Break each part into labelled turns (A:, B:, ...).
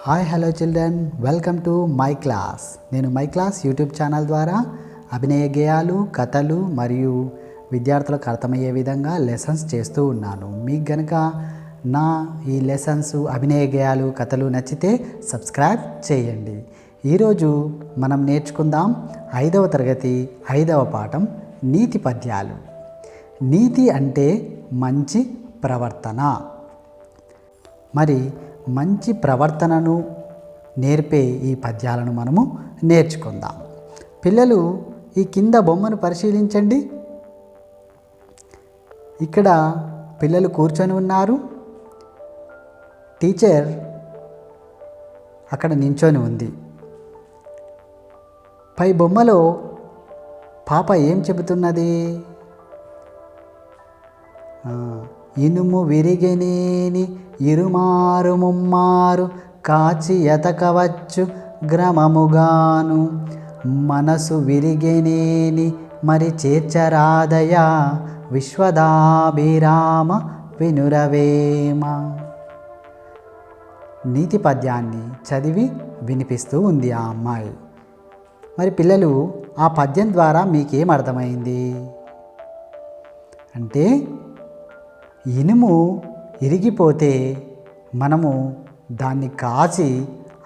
A: Hi hello children, welcome to my class. నేను my class YouTube channel ద్వారా అభినయ గేయాలు, కథలు మరియు విద్యార్థులకు అర్థమయ్యే విధంగా లెసన్స్ చేస్తూ ఉన్నాను. మీకు గనక నా ఈ లెసన్స్, అభినయ గేయాలు, కథలు నచ్చితే సబ్స్క్రైబ్ చేయండి. ఈరోజు మనం నేర్చుకుందాం 5వ తరగతి 5వ పాఠం నీతి పద్యాలు. నీతి అంటే మంచి ప్రవర్తన. మరి మంచి ప్రవర్తనను నేర్పే ఈ పద్యాలను మనము నేర్చుకుందాం. పిల్లలు, ఈ కింద బొమ్మను పరిశీలించండి. ఇక్కడ పిల్లలు కూర్చొని ఉన్నారు. టీచర్ అక్కడ నించొని ఉంది. పై బొమ్మలో పాప ఏం చెబుతున్నది? ఇనుము విరిగెనేని ఇరుమారు ముమ్మారు కాచి ఎతకవచ్చు గ్రమముగాను, మనసు విరిగెనేని మరి చేర్చరాదయా విశ్వదాభిరామ వినురవేమ. నీతి పద్యాన్ని చదివి వినిపిస్తూ ఉంది ఆ అమ్మాయి. మరి పిల్లలు, ఆ పద్యం ద్వారా మీకేం అర్థమైంది అంటే, ఇనుము ఇరిగిపోతే మనము దాన్ని కాచి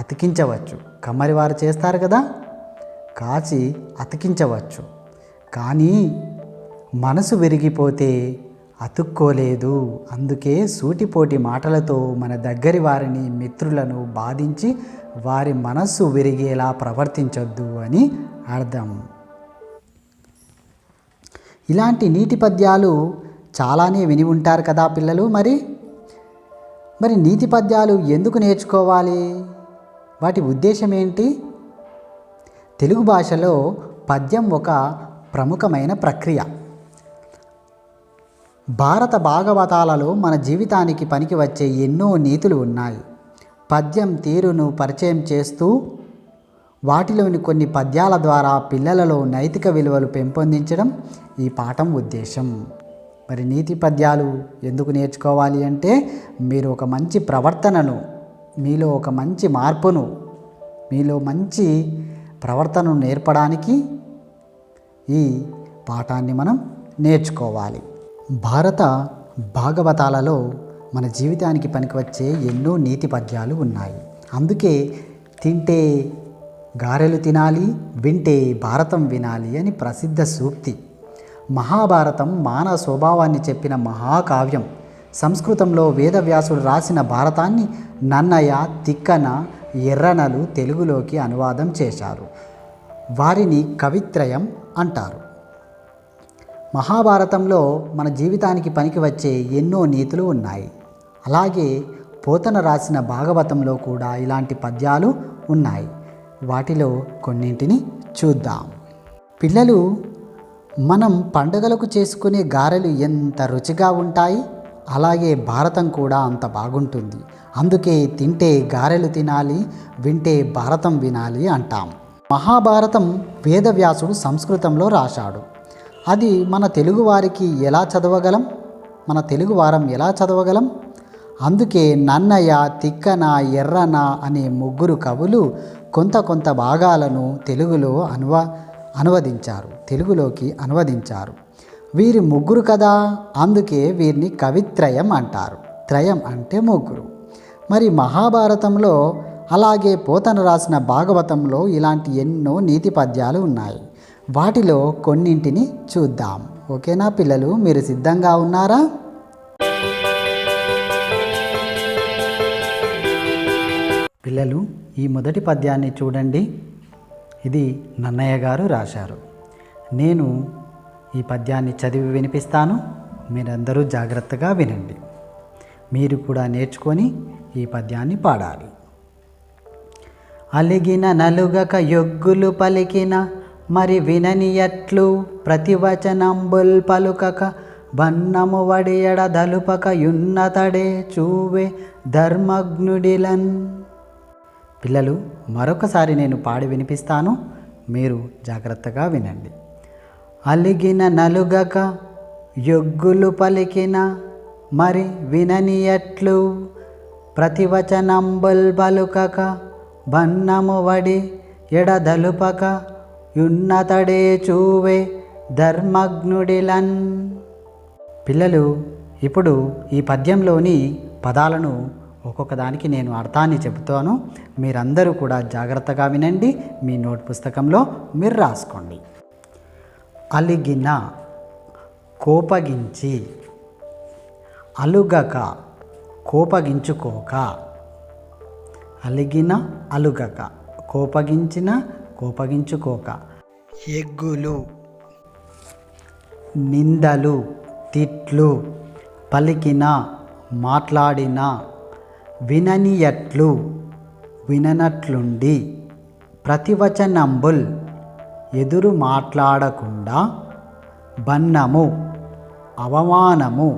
A: అతికించవచ్చు. కమ్మరివారు చేస్తారు కదా, కాచి అతికించవచ్చు. కానీ మనసు విరిగిపోతే అతుక్కోలేదు. అందుకే సూటిపోటి మాటలతో మన దగ్గరి వారిని, మిత్రులను బాధించి వారి మనస్సు విరిగేలా ప్రవర్తించొద్దు అని అర్థం. ఇలాంటి నీతి పద్యాలు చాలానే విని ఉంటారు కదా పిల్లలు. మరి నీతి పద్యాలు ఎందుకు నేర్చుకోవాలి? వాటి ఉద్దేశం ఏంటి? తెలుగు భాషలో పద్యం ఒక ప్రముఖమైన ప్రక్రియ. భారత భాగవతాలలో మన జీవితానికి పనికి వచ్చే ఎన్నో నీతులు ఉన్నాయి. పద్యం తీరును పరిచయం చేస్తూ వాటిలోని కొన్ని పద్యాల ద్వారా పిల్లలలో నైతిక విలువలు పెంపొందించడం ఈ పాఠం ఉద్దేశం. మరి నీతి పద్యాలు ఎందుకు నేర్చుకోవాలి అంటే, మీరు ఒక మంచి ప్రవర్తనను, మీలో ఒక మంచి మార్పును, మీలో మంచి ప్రవర్తనను నేర్పడానికి ఈ పాఠాన్ని మనం నేర్చుకోవాలి. భారత భాగవతాలలో మన జీవితానికి పనికివచ్చే ఎన్నో నీతి పద్యాలు ఉన్నాయి. అందుకే తింటే గారెలు తినాలి, వింటే భారతం వినాలి అని ప్రసిద్ధ సూక్తి. మహాభారతం మానవ స్వభావాన్ని చెప్పిన మహాకావ్యం. సంస్కృతంలో వేదవ్యాసుడు రాసిన భారతాన్ని నన్నయ, తిక్కన, ఎర్రనలు తెలుగులోకి అనువాదం చేశారు. వారిని కవిత్రయం అంటారు. మహాభారతంలో మన జీవితానికి పనికి వచ్చే ఎన్నో నీతులు ఉన్నాయి. అలాగే పోతన రాసిన భాగవతంలో కూడా ఇలాంటి పద్యాలు ఉన్నాయి. వాటిలో కొన్నింటిని చూద్దాం. పిల్లలు, మనం పండుగలకు చేసుకునే గారెలు ఎంత రుచిగా ఉంటాయి, అలాగే భారతం కూడా అంత బాగుంటుంది. అందుకే తింటే గారెలు తినాలి, వింటే భారతం వినాలి అంటాం. మహాభారతం వేదవ్యాసుడు సంస్కృతంలో రాశాడు. అది మన తెలుగువారికి ఎలా చదవగలం? మన తెలుగువారం ఎలా చదవగలం? అందుకే నన్నయ, తిక్కన, ఎర్రన అనే ముగ్గురు కవులు కొంత భాగాలను తెలుగులోకి అనువదించారు. వీరి ముగ్గురు కదా, అందుకే వీరిని కవిత్రయం అంటారు. త్రయం అంటే ముగ్గురు. మరి మహాభారతంలో, అలాగే పోతన రాసిన భాగవతంలో ఇలాంటి ఎన్నో నీతి పద్యాలు ఉన్నాయి. వాటిలో కొన్నింటిని చూద్దాం. ఓకేనా పిల్లలు? మీరు సిద్ధంగా ఉన్నారా? పిల్లలు, ఈ మొదటి పద్యాన్ని చూడండి. ఇది నన్నయ్య గారు రాశారు. నేను ఈ పద్యాన్ని చదివి వినిపిస్తాను. మీరందరూ జాగ్రత్తగా వినండి. మీరు కూడా నేర్చుకొని ఈ పద్యాన్ని పాడాలి. అలిగిన నలుగక యొగ్గులు పలికిన మరి విననియట్లు, ప్రతివచనంబుల్ పలుకక బన్నము వడియడ దలుపక యున్నతడే చూవే ధర్మజ్ఞుడిలన్. పిల్లలు, మరొకసారి నేను పాడి వినిపిస్తాను. మీరు జాగ్రత్తగా వినండి. అలిగిన నలుగక యొగ్గులు పలికిన మరి విననియట్లు, ప్రతివచనంబుల్ బలుకక బన్నము వడి ఎడదలుపక యున్నతడే చూవే ధర్మజ్ఞుడిలన్. పిల్లలు, ఇప్పుడు ఈ పద్యంలోని పదాలను ఒక్కొక్క దానికి నేను అర్థాన్ని చెబుతాను. మీరందరూ కూడా జాగ్రత్తగా వినండి. మీ నోట్ పుస్తకంలో మీరు రాసుకోండి. అలిగిన, కోపగించి. అలుగక, కోపగించుకోక. అలిగిన, అలుగక, కోపగించిన, కోపగించుకోక. ఎగ్గులు, నిందలు, తిట్లు. పలికిన, మాట్లాడిన. విననియట్లు, విననట్లుండి. ప్రతివచనంబుల్, ఎదురు మాట్లాడకుండా. బన్నము, అవమానము.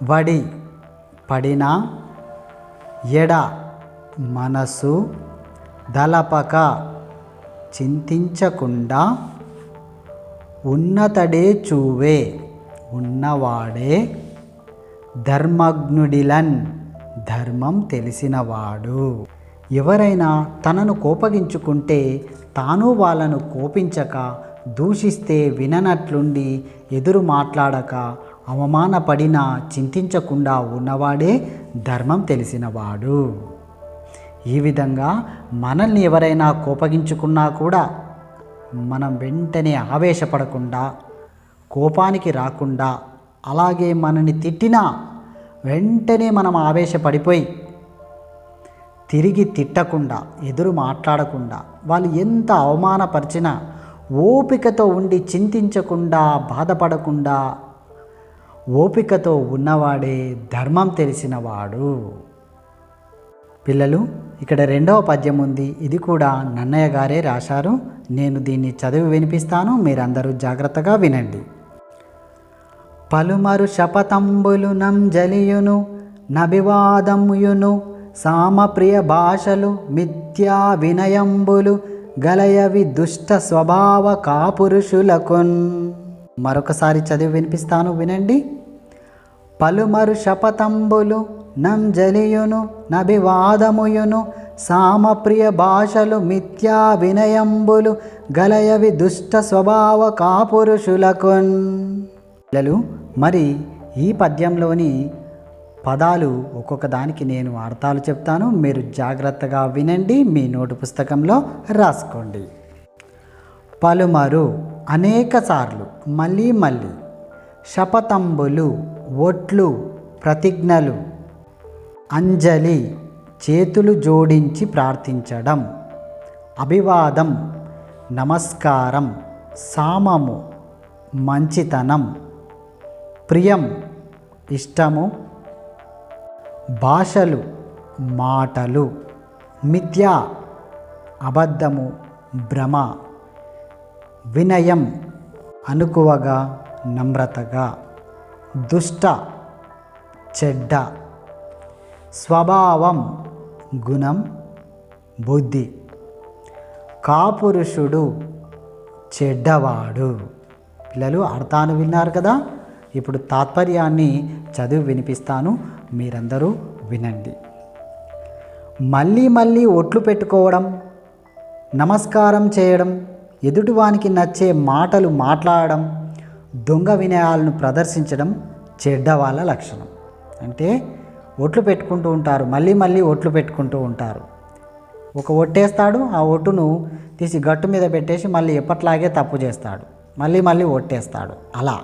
A: వడి, పడిన. ఎడ, మనసు. దలపక, చింతించకుండా. ఉన్నతడే చూవే, ఉన్నవాడే. ధర్మజ్ఞుడిలన్, ధర్మం తెలిసినవాడు. ఎవరైనా తనను కోపగించుకుంటే తాను వాళ్ళను కోపించక, దూషిస్తే విననట్లుండి, ఎదురు మాట్లాడక, అవమానపడినా చింతించకుండా ఉన్నవాడే ధర్మం తెలిసినవాడు. ఈ విధంగా మనల్ని ఎవరైనా కోపగించుకున్నా కూడా మనం వెంటనే ఆవేశపడకుండా, కోపానికి రాకుండా, అలాగే మనని తిట్టినా వెంటనే మనం ఆవేశపడిపోయి తిరిగి తిట్టకుండా, ఎదురు మాట్లాడకుండా, వాళ్ళు ఎంత అవమానపరిచినా ఓపికతో ఉండి చింతించకుండా, బాధపడకుండా ఓపికతో ఉన్నవాడే ధర్మం తెలిసినవాడు. పిల్లలు, ఇక్కడ రెండవ పద్యం ఉంది. ఇది కూడా నన్నయ్య గారే రాశారు. నేను దీన్ని చదివి వినిపిస్తాను, మీరందరూ జాగ్రత్తగా వినండి. పలుమరు శపథంబులు నంజలియును నభివాదముయును సామప్రియ భాషలు మిథ్యా వినయంబులు గలయవి దుష్ట స్వభావ కాపురుషులకున్. మరొకసారి చదివి వినిపిస్తాను, వినండి. పలుమరు శపథంబులు నంజలియును నభివాదముయును సామప్రియ భాషలు మిథ్యా వినయంబులు గలయవి దుష్ట స్వభావ కాపురుషులకున్. పిల్లలు, మరి ఈ పద్యంలోని పదాలు ఒక్కొక్క దానికి నేను అర్థాలు చెప్తాను. మీరు జాగ్రత్తగా వినండి, మీ నోటు పుస్తకంలో రాసుకోండి. పలుమరు, అనేక సార్లు, మళ్ళీ మళ్ళీ. శపథంబులు, ఒట్లు, ప్రతిజ్ఞలు. అంజలి, చేతులు జోడించి ప్రార్థించడం. అభివాదం, నమస్కారం. సామము, మంచితనం. ప్రియం, ఇష్టము. భాషలు, మాటలు. మిథ్య, అబద్ధము, భ్రమ. వినయం, అనుకువగా, నమ్రతగా. దుష్ట, చెడ్డ. స్వభావం, గుణం, బుద్ధి. కాపురుషుడు, చెడ్డవాడు. పిల్లలు, అర్థాన్ని విన్నారు కదా. ఇప్పుడు తాత్పర్యాన్ని చదివి వినిపిస్తాను, మీరందరూ వినండి. మళ్ళీ మళ్ళీ ఒట్లు పెట్టుకోవడం, నమస్కారం చేయడం, ఎదుటివానికి నచ్చే మాటలు మాట్లాడడం, దొంగ వినయాలను ప్రదర్శించడం చెడ్డవాళ్ళ లక్షణం. అంటే ఒట్లు పెట్టుకుంటూ ఉంటారు, మళ్ళీ మళ్ళీ ఒట్లు పెట్టుకుంటూ ఉంటారు. ఒక ఒట్టేస్తాడు, ఆ ఒట్టును తీసి గట్టు మీద పెట్టేసి మళ్ళీ ఎప్పట్లాగే తప్పు చేస్తాడు, మళ్ళీ మళ్ళీ ఒట్టేస్తాడు. అలా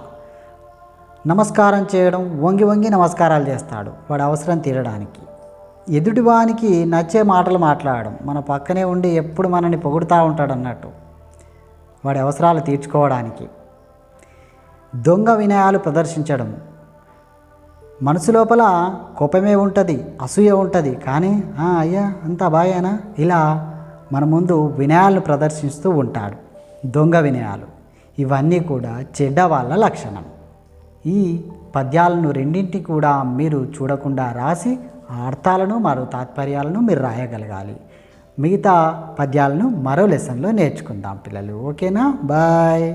A: నమస్కారం చేయడం, వంగి వంగి నమస్కారాలు చేస్తాడు వాడు అవసరం తీరడానికి. ఎదుటివానికి నచ్చే మాటలు మాట్లాడడం, మన పక్కనే ఉండి ఎప్పుడు మనని పొగుడుతూ ఉంటాడు అన్నట్టు, వాడి అవసరాలు తీర్చుకోవడానికి. దొంగ వినయాలు ప్రదర్శించడం, మనసు లోపల కోపమే ఉంటుంది, అసూయ ఉంటుంది, కానీ అయ్యా అంతా బాయేనా, ఇలా మన ముందు వినయాలను ప్రదర్శిస్తూ ఉంటాడు, దొంగ వినయాలు. ఇవన్నీ కూడా చెడ్డ వాళ్ళ లక్షణం. ఈ పద్యాలను రెండింటిని కూడా మీరు చూడకుండా రాసి ఆ అర్థాలను మరో తాత్పర్యాలను మీరు రాయగలగాలి. మిగతా పద్యాలను మరో లెసన్లో నేర్చుకుందాం పిల్లలు. ఓకేనా? బాయ్.